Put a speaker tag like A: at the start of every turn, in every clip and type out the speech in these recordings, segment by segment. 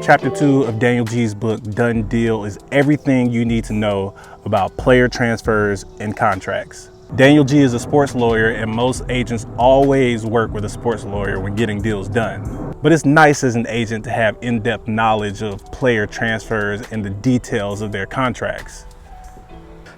A: Chapter 2 of Daniel Geey's book, Done Deal, is everything you need to know about player transfers and contracts. Daniel Geey is a sports lawyer, and most agents always work with a sports lawyer when getting deals done. But it's nice as an agent to have in-depth knowledge of player transfers and the details of their contracts.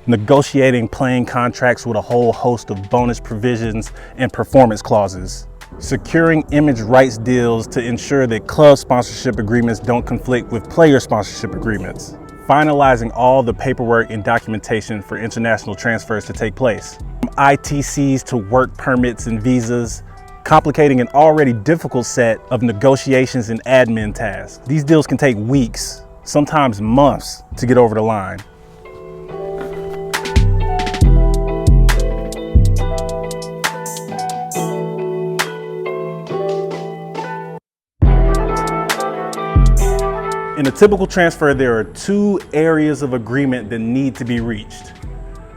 A: Negotiating playing contracts with a whole host of bonus provisions and performance clauses. Securing image rights deals to ensure that club sponsorship agreements don't conflict with player sponsorship agreements. Finalizing all the paperwork and documentation for international transfers to take place. From ITCs to work permits and visas, complicating an already difficult set of negotiations and admin tasks. These deals can take weeks, sometimes months, to get over the line. In a typical transfer, there are two areas of agreement that need to be reached: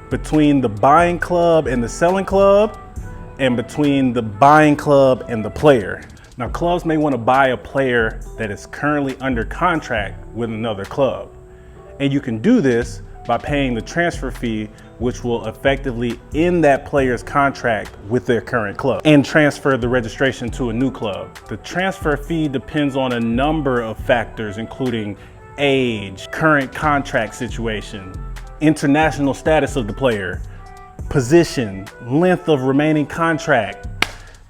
A: between the buying club and the selling club, and between the buying club and the player. Now, clubs may want to buy a player that is currently under contract with another club. And you can do this by paying the transfer fee, which will effectively end that player's contract with their current club and transfer the registration to a new club. The transfer fee depends on a number of factors, including age, current contract situation, international status of the player, position, length of remaining contract,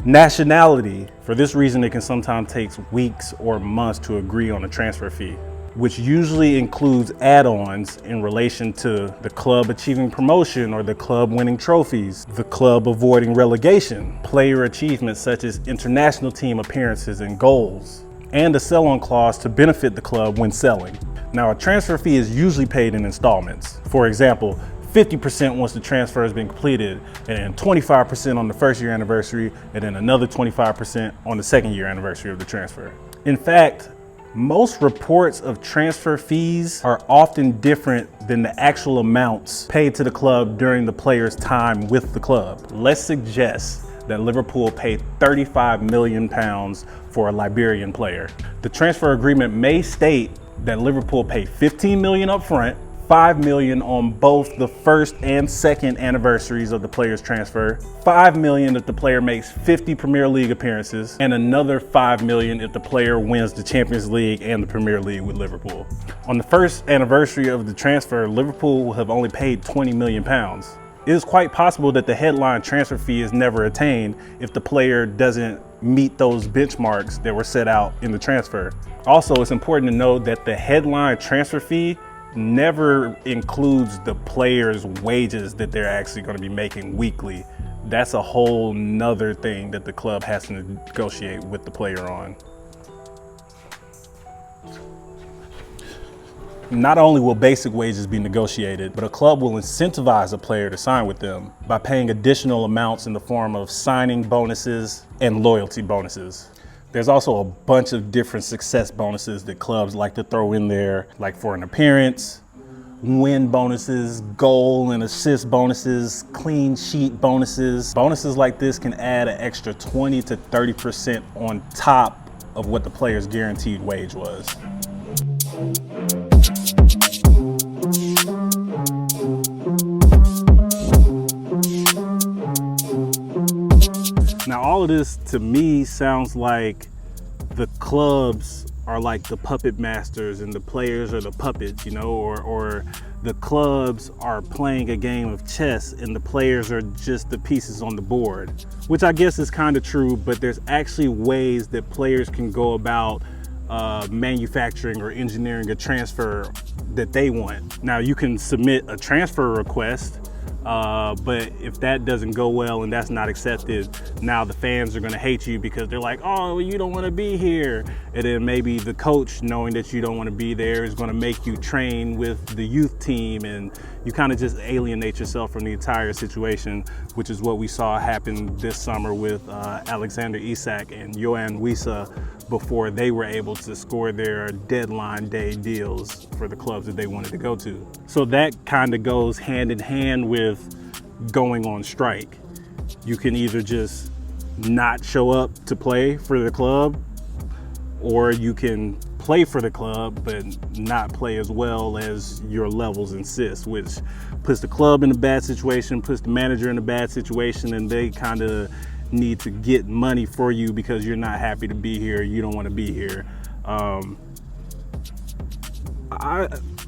A: nationality. For this reason, it can sometimes take weeks or months to agree on a transfer fee, which usually includes add-ons in relation to the club achieving promotion or the club winning trophies, the club avoiding relegation, player achievements such as international team appearances and goals, and a sell-on clause to benefit the club when selling. Now, a transfer fee is usually paid in installments. For example, 50% once the transfer has been completed, and then 25% on the first year anniversary, and then another 25% on the second year anniversary of the transfer. In fact, most reports of transfer fees are often different than the actual amounts paid to the club during the player's time with the club. Let's suggest that Liverpool paid £35 million for a Liberian player. The transfer agreement may state that Liverpool paid $15 million up front, $5 million on both the first and second anniversaries of the player's transfer, $5 million if the player makes 50 Premier League appearances, and another $5 million if the player wins the Champions League and the Premier League with Liverpool. On the first anniversary of the transfer, Liverpool will have only paid £20 million. It is quite possible that the headline transfer fee is never attained if the player doesn't meet those benchmarks that were set out in the transfer. Also, it's important to note that the headline transfer fee never includes the player's wages that they're actually going to be making weekly. That's a whole nother thing that the club has to negotiate with the player on. Not only will basic wages be negotiated, but a club will incentivize a player to sign with them by paying additional amounts in the form of signing bonuses and loyalty bonuses. There's also a bunch of different success bonuses that clubs like to throw in there, like for an appearance, win bonuses, goal and assist bonuses, clean sheet bonuses. Bonuses like this can add an extra 20 to 30% on top of what the player's guaranteed wage was. Now, all of this to me sounds like the clubs are like the puppet masters and the players are the puppets, you know, or the clubs are playing a game of chess and the players are just the pieces on the board, which I guess is kind of true, but there's actually ways that players can go about manufacturing or engineering a transfer that they want. Now, you can submit a transfer request, but if that doesn't go well and that's not accepted, now the fans are going to hate you because they're like, oh, you don't want to be here. And then maybe the coach, knowing that you don't want to be there, is going to make you train with the youth team, and you kind of just alienate yourself from the entire situation, which is what we saw happen this summer with Alexander Isak and Yohan Wissa before they were able to score their deadline day deals for the clubs that they wanted to go to. So that kind of goes hand in hand with going on strike. You can either just not show up to play for the club, or you can play for the club, but not play as well as your levels insist, which puts the club in a bad situation, puts the manager in a bad situation, and they kind of need to get money for you because you're not happy to be here, you don't want to be here.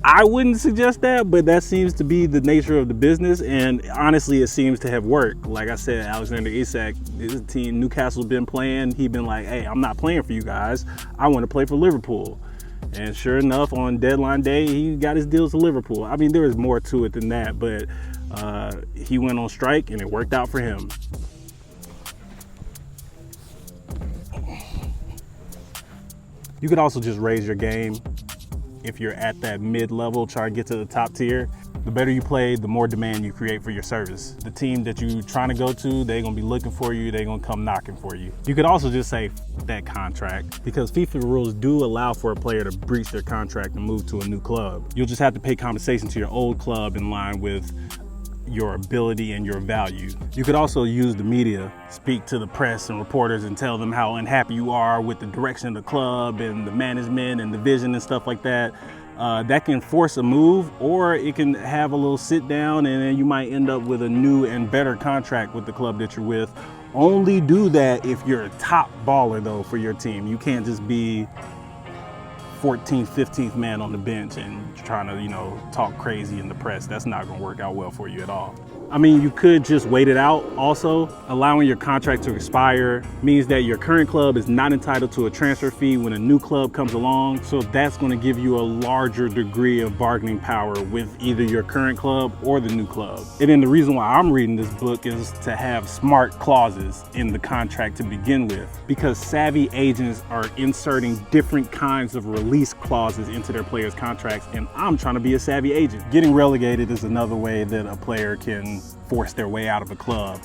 A: I wouldn't suggest that, but that seems to be the nature of the business, and honestly, it seems to have worked. Like I said, Alexander Isak, his team, Newcastle's been playing. He's been like, hey, I'm not playing for you guys. I want to play for Liverpool. And sure enough, on deadline day, he got his deals to Liverpool. I mean, there is more to it than that, but he went on strike, and it worked out for him. You could also just raise your game. If you're at that mid-level, try to get to the top tier. The better you play, the more demand you create for your service. The team that you're trying to go to, they're gonna be looking for you, they're gonna come knocking for you. You could also just say that contract, because FIFA rules do allow for a player to breach their contract and move to a new club. You'll just have to pay compensation to your old club in line with your ability and your value. You could also use the media, speak to the press and reporters and tell them how unhappy you are with the direction of the club and the management and the vision and stuff like that. That can force a move, or it can have a little sit down, and then you might end up with a new and better contract with the club that you're with. Only do that if you're a top baller though for your team. You can't just be 14th, 15th man on the bench and trying to, talk crazy in the press. That's not gonna work out well for you at all. I mean, you could just wait it out also. Allowing your contract to expire means that your current club is not entitled to a transfer fee when a new club comes along. So that's gonna give you a larger degree of bargaining power with either your current club or the new club. And then the reason why I'm reading this book is to have smart clauses in the contract to begin with, because savvy agents are inserting different kinds of release clauses into their players' contracts, and I'm trying to be a savvy agent. Getting relegated is another way that a player can force their way out of a club.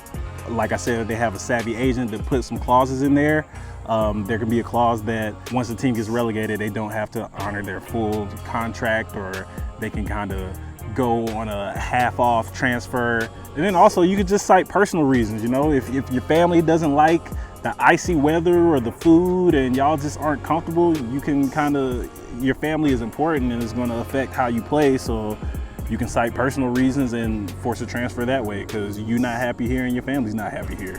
A: Like I said, they have a savvy agent that puts some clauses in there. There can be a clause that once the team gets relegated, they don't have to honor their full contract, or they can kind of go on a half-off transfer. And then also you could just cite personal reasons. If your family doesn't like the icy weather or the food and y'all just aren't comfortable, you can your family is important and it's going to affect how you play. So you can cite personal reasons and force a transfer that way, because you're not happy here and your family's not happy here.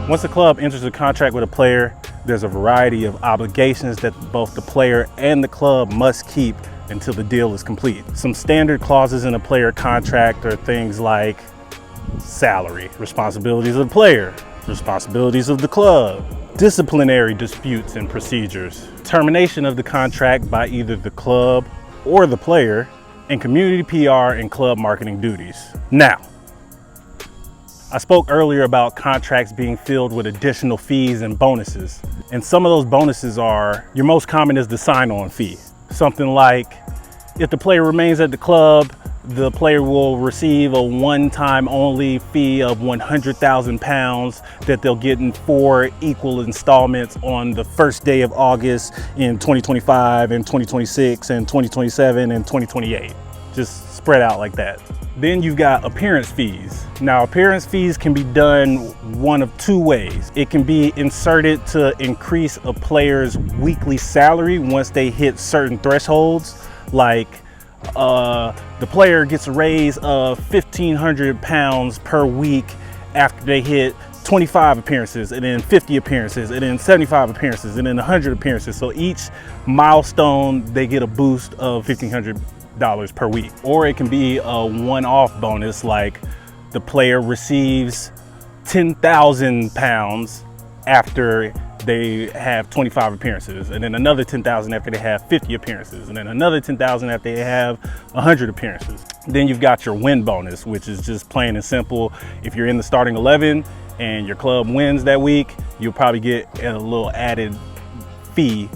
A: Once a club enters a contract with a player, there's a variety of obligations that both the player and the club must keep until the deal is complete. Some standard clauses in a player contract are things like salary, responsibilities of the player, responsibilities of the club, disciplinary disputes and procedures, termination of the contract by either the club or the player, and community PR and club marketing duties. Now, I spoke earlier about contracts being filled with additional fees and bonuses. And some of those bonuses are, your most common is the sign-on fee. Something like, if the player remains at the club, the player will receive a one-time only fee of £100,000 that they'll get in 4 equal installments on the first day of August in 2025 and 2026 and 2027 and 2028. Just spread out like that. Then you've got appearance fees. Now, appearance fees can be done one of 2 ways. It can be inserted to increase a player's weekly salary once they hit certain thresholds, like the player gets a raise of £1,500 per week after they hit 25 appearances, and then 50 appearances, and then 75 appearances, and then 100 appearances. So each milestone, they get a boost of $1,500 per week. Or it can be a one-off bonus, like the player receives £10,000 after they have 25 appearances, and then another 10,000 after they have 50 appearances, and then another 10,000 after they have 100 appearances. Then you've got your win bonus, which is just plain and simple. If you're in the starting 11 and your club wins that week, you'll probably get a little added fee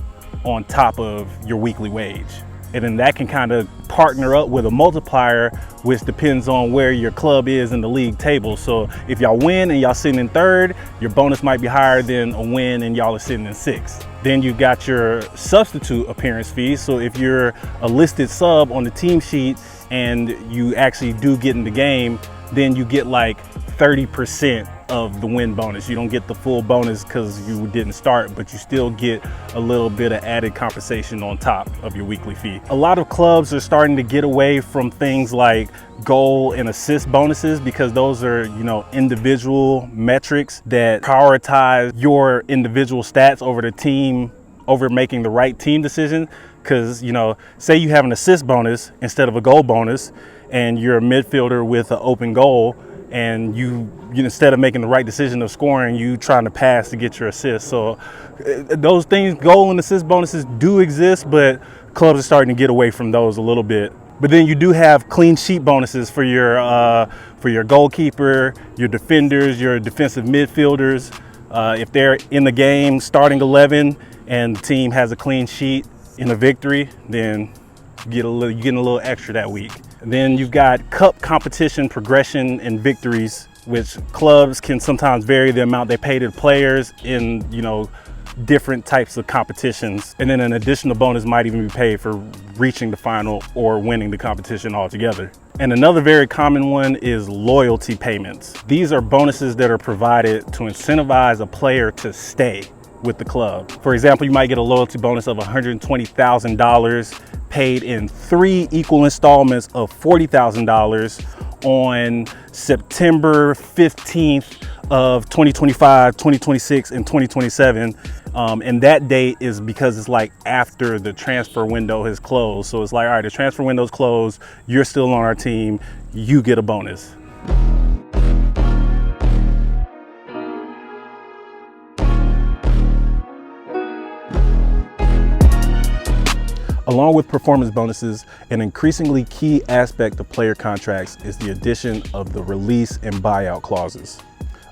A: on top of your weekly wage. And then that can kind of partner up with a multiplier, which depends on where your club is in the league table. So if y'all win and y'all sitting in 3rd, your bonus might be higher than a win and y'all are sitting in 6th. Then you got your substitute appearance fees. So if you're a listed sub on the team sheet and you actually do get in the game, then you get like 30% of the win bonus. You don't get the full bonus because you didn't start, but you still get a little bit of added compensation on top of your weekly fee. A lot of clubs are starting to get away from things like goal and assist bonuses because those are, individual metrics that prioritize your individual stats over the team, over making the right team decision. Because, say you have an assist bonus instead of a goal bonus, and you're a midfielder with an open goal, and you instead of making the right decision of scoring, you trying to pass to get your assist. So those things, goal and assist bonuses do exist, but clubs are starting to get away from those a little bit. But then you do have clean sheet bonuses for your goalkeeper, your defenders, your defensive midfielders. If they're in the game starting 11 and the team has a clean sheet in a victory, then you're getting a little extra that week. And then you've got cup competition progression and victories, which clubs can sometimes vary the amount they pay to the players in, different types of competitions. And then an additional bonus might even be paid for reaching the final or winning the competition altogether. And another very common one is loyalty payments. These are bonuses that are provided to incentivize a player to stay with the club. For example, you might get a loyalty bonus of $120,000 paid in 3 equal installments of $40,000 on September 15th of 2025, 2026, and 2027. And that date is because it's like after the transfer window has closed. So it's like, all right, the transfer window's closed, you're still on our team, you get a bonus. Along with performance bonuses, an increasingly key aspect of player contracts is the addition of the release and buyout clauses.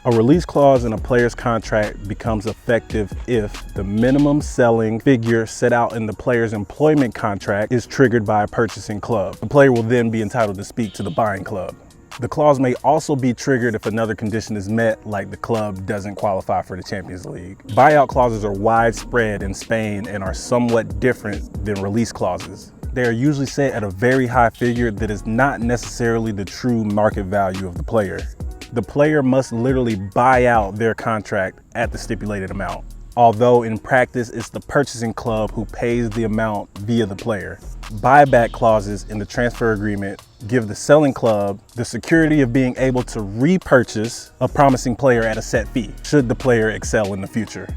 A: A release clause in a player's contract becomes effective if the minimum selling figure set out in the player's employment contract is triggered by a purchasing club. The player will then be entitled to speak to the buying club. The clause may also be triggered if another condition is met, like the club doesn't qualify for the Champions League. Buyout clauses are widespread in Spain and are somewhat different than release clauses. They are usually set at a very high figure that is not necessarily the true market value of the player. The player must literally buy out their contract at the stipulated amount, although in practice it's the purchasing club who pays the amount via the player. Buyback clauses in the transfer agreement give the selling club the security of being able to repurchase a promising player at a set fee, should the player excel in the future.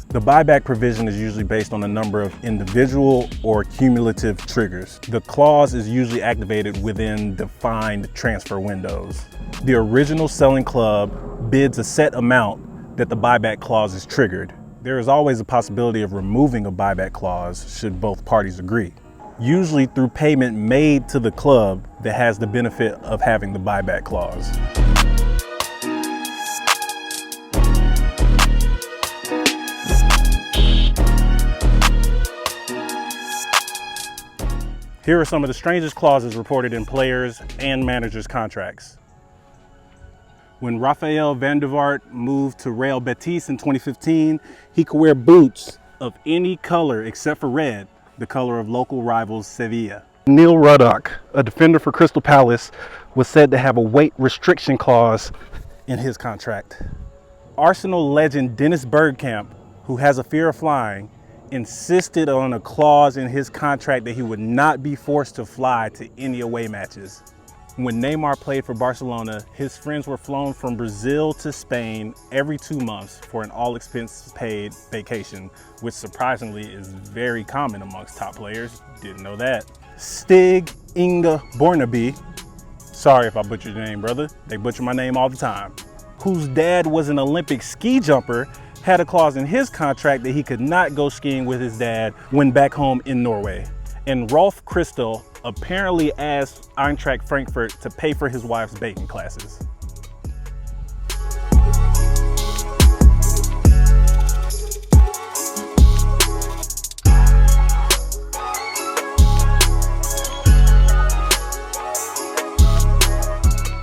A: The buyback provision is usually based on a number of individual or cumulative triggers. The clause is usually activated within defined transfer windows. The original selling club bids a set amount that the buyback clause is triggered. There is always a possibility of removing a buyback clause should both parties agree, usually through payment made to the club that has the benefit of having the buyback clause. Here are some of the strangest clauses reported in players' and managers' contracts. When Rafael van der Vaart moved to Real Betis in 2015, he could wear boots of any color except for red, the color of local rivals Sevilla. Neil Ruddock, a defender for Crystal Palace, was said to have a weight restriction clause in his contract. Arsenal legend Dennis Bergkamp, who has a fear of flying, insisted on a clause in his contract that he would not be forced to fly to any away matches. When Neymar played for Barcelona, his friends were flown from Brazil to Spain every 2 months for an all-expense-paid vacation, which surprisingly is very common amongst top players. Didn't know that. Stig Inge Bornaby, sorry if I butchered your name, brother. They butcher my name all the time. Whose dad was an Olympic ski jumper, had a clause in his contract that he could not go skiing with his dad when back home in Norway. And Rolf Christel apparently asked Eintracht Frankfurt to pay for his wife's baking classes.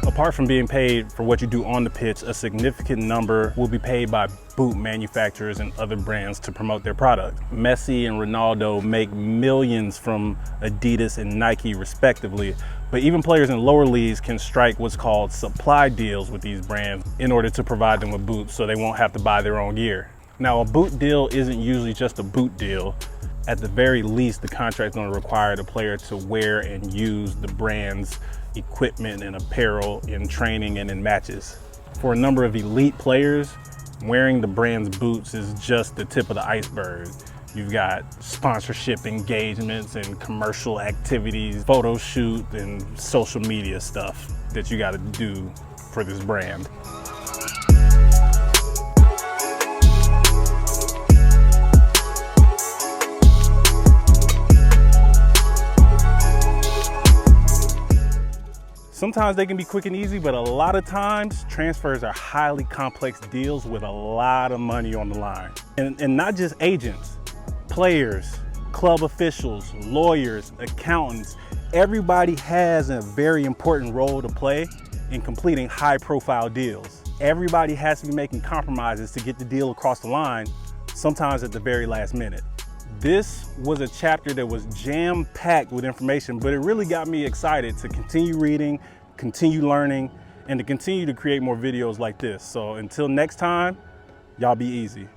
A: A Apart from being paid for what you do on the pitch, a significant number will be paid by boot manufacturers and other brands to promote their product. Messi and Ronaldo make millions from Adidas and Nike respectively, but even players in lower leagues can strike what's called supply deals with these brands in order to provide them with boots so they won't have to buy their own gear. Now, a boot deal isn't usually just a boot deal. At the very least, the contract is going to require the player to wear and use the brand's equipment and apparel in training and in matches. For a number of elite players, wearing the brand's boots is just the tip of the iceberg. You've got sponsorship engagements and commercial activities, photo shoot and social media stuff that you got to do for this brand. Sometimes they can be quick and easy, but a lot of times transfers are highly complex deals with a lot of money on the line. And not just agents, players, club officials, lawyers, accountants, everybody has a very important role to play in completing high-profile deals. Everybody has to be making compromises to get the deal across the line, sometimes at the very last minute. This was a chapter that was jam-packed with information, but it really got me excited to continue reading, continue learning, and to continue to create more videos like this. So until next time, y'all be easy.